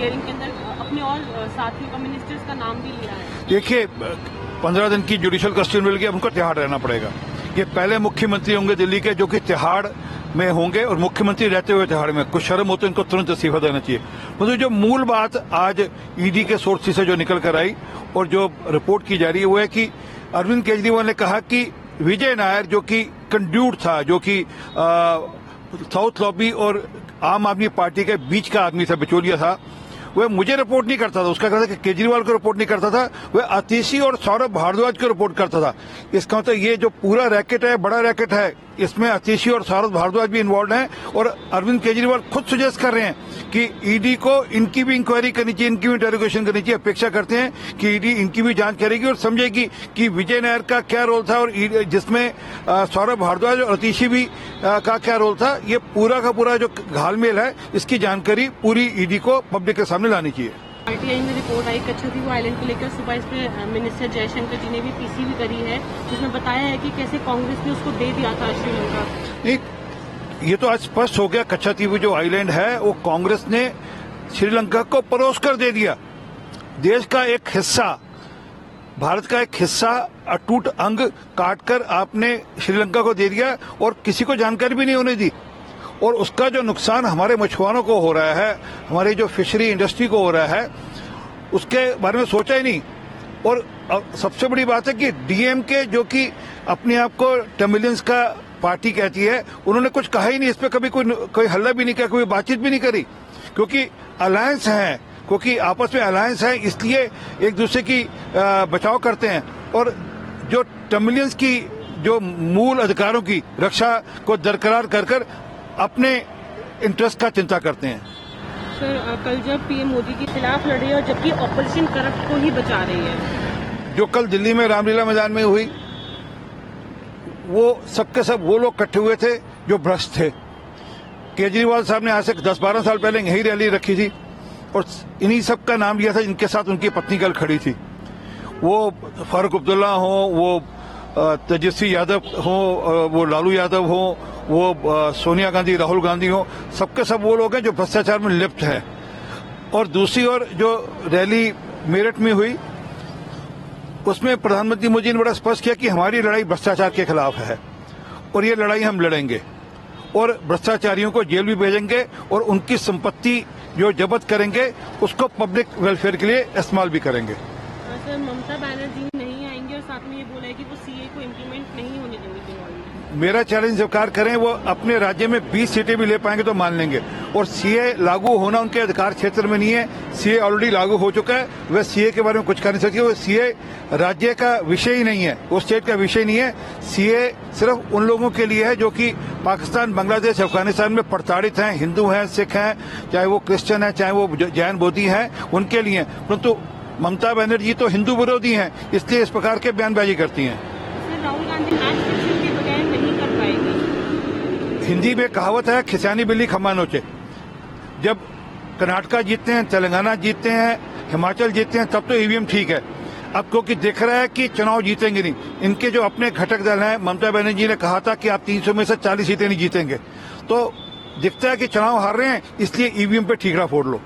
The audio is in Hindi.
हियरिंग के अंदर अपने और साथियों का, मिनिस्टर्स का नाम भी लिया है। देखिए, 15 दिन की जुडिशियल कस्टडी मिल गई, अब उनको तिहाड़ रहना पड़ेगा। ये पहले मुख्यमंत्री होंगे दिल्ली के जो कि तिहाड़ में होंगे, और मुख्यमंत्री रहते हुए तिहाड़ में। कुछ शर्म हो तो इनको तुरंत इस्तीफा देना चाहिए। मतलब जो मूल बात आज ईडी के सोर्स से जो निकल कर आई और जो रिपोर्ट की जा रही है वो है कि अरविंद केजरीवाल ने कहा कि विजय नायर जो कि कंड्यूट था, जो कि साउथ लॉबी और आम आदमी पार्टी के बीच का आदमी था, बिचौलिया था, वह मुझे रिपोर्ट नहीं करता था। उसका कहता था कि केजरीवाल को रिपोर्ट नहीं करता था, वह आतिशी और सौरभ भारद्वाज को रिपोर्ट करता था। इसका मतलब ये जो पूरा रैकेट है, बड़ा रैकेट है, इसमें आतिशी और सौरभ भारद्वाज भी इन्वॉल्व हैं। और अरविंद केजरीवाल खुद सजेस्ट कर रहे हैं कि ईडी को इनकी भी इंक्वायरी करनी चाहिए, इनकी भी इंटेरोगेशन करनी चाहिए। अपेक्षा करते हैं कि ईडी इनकी भी जांच करेगी और समझेगी कि विजय नायर का क्या रोल था, और जिसमें सौरभ भारद्वाज और आतिशी भी का क्या रोल था। ये पूरा का पूरा जो घालमेल है, इसकी जानकारी पूरी ईडी को पब्लिक के सामने लानी चाहिए। आरटीआई में रिपोर्ट आई कच्छाद्वीप आइलैंड को लेकर, सुबह इस पे मिनिस्टर जयशंकर जी ने भी पीसी भी करी है, जिसमें बताया है कि कैसे कांग्रेस ने उसको दे दिया था श्रीलंका। नहीं, ये तो आज स्पष्ट हो गया, कच्छाद्वीप जो आइलैंड है वो कांग्रेस ने श्रीलंका को परोस कर दे दिया। देश का एक हिस्सा, भारत का एक हिस्सा, अटूट अंग काटकर आपने श्रीलंका को दे दिया और किसी को जानकारी भी नहीं होने दी। और उसका जो नुकसान हमारे मछुआरों को हो रहा है, हमारी जो फिशरी इंडस्ट्री को हो रहा है, उसके बारे में सोचा ही नहीं। और सबसे बड़ी बात है कि डीएमके जो कि अपने आप को तमिलियंस का पार्टी कहती है, उन्होंने कुछ कहा ही नहीं इस पे, कभी कोई हल्ला भी नहीं किया, कोई बातचीत भी नहीं करी, क्योंकि अलायंस है, क्योंकि आपस में अलायंस है, इसलिए एक दूसरे की बचाव करते हैं। और जो तमिलियंस की जो मूल अधिकारों की रक्षा को बरकरार कर अपने इंटरेस्ट का चिंता करते हैं। सर, कल जब पीएम मोदी के खिलाफ लड़े और जबकि ऑपरेशन करप्ट को ही बचा रही है, जो कल दिल्ली में रामलीला मैदान में हुई, वो सबके सब वो लोग इकट्ठे हुए थे जो भ्रष्ट थे। केजरीवाल साहब ने आज से 10-12 साल पहले यही रैली रखी थी और इन्हीं सब का नाम लिया था, जिनके साथ उनकी पत्नी कल खड़ी थी। वो फारूक अब्दुल्ला हो, वो तेजस्वी यादव हो, वो लालू यादव हो, वो सोनिया गांधी, राहुल गांधी हो, सबके सब वो लोग हैं जो भ्रष्टाचार में लिप्त हैं। और दूसरी ओर जो रैली मेरठ में हुई, उसमें प्रधानमंत्री मोदी ने बड़ा स्पष्ट किया कि हमारी लड़ाई भ्रष्टाचार के खिलाफ है और ये लड़ाई हम लड़ेंगे और भ्रष्टाचारियों को जेल भी भेजेंगे और उनकी संपत्ति जो जब्त करेंगे उसको पब्लिक वेलफेयर के लिए इस्तेमाल भी करेंगे। सर, ममता बनर्जी नहीं आएंगे और साथ में ये बोला है कि वो सीए को इम्प्लीमेंट नहीं होने देंगे बंगाल में। मेरा चैलेंज स्वीकार करें, वो अपने राज्य में 20 सीटें भी ले पाएंगे तो मान लेंगे। और सीए लागू होना उनके अधिकार क्षेत्र में नहीं है, सीए ऑलरेडी लागू हो चुका है। वह सीए के बारे में कुछ कर नहीं सकती, वो सीए राज्य का विषय ही नहीं है, वो स्टेट का विषय नहीं है। सीए सिर्फ उन लोगों के लिए है जो कि पाकिस्तान, बांग्लादेश, अफगानिस्तान में प्रताड़ित हैं, हिंदू हैं, सिख हैं, चाहे वो क्रिश्चियन है, चाहे वो जैन बौद्धी हैं, उनके लिए। परंतु ममता बनर्जी तो हिंदू विरोधी हैं, इसलिए इस प्रकार के बयानबाजी करती हैं। राहुल गांधी के बगैर नहीं कर पाएगी। हिंदी में कहावत है, खिसियानी बिल्ली खम्मा नोचे। जब कर्नाटका जीतते हैं, तेलंगाना जीतते हैं, हिमाचल जीतते हैं, तब तो ईवीएम ठीक है। अब क्योंकि दिख रहा है कि चुनाव जीतेंगे नहीं, इनके जो अपने घटक दल हैं, ममता बनर्जी ने कहा था कि आप 300 में से 40 सीटें नहीं जीतेंगे, तो दिखता है कि चुनाव हार रहे हैं, इसलिए ईवीएम पे ठीकरा फोड़ लो।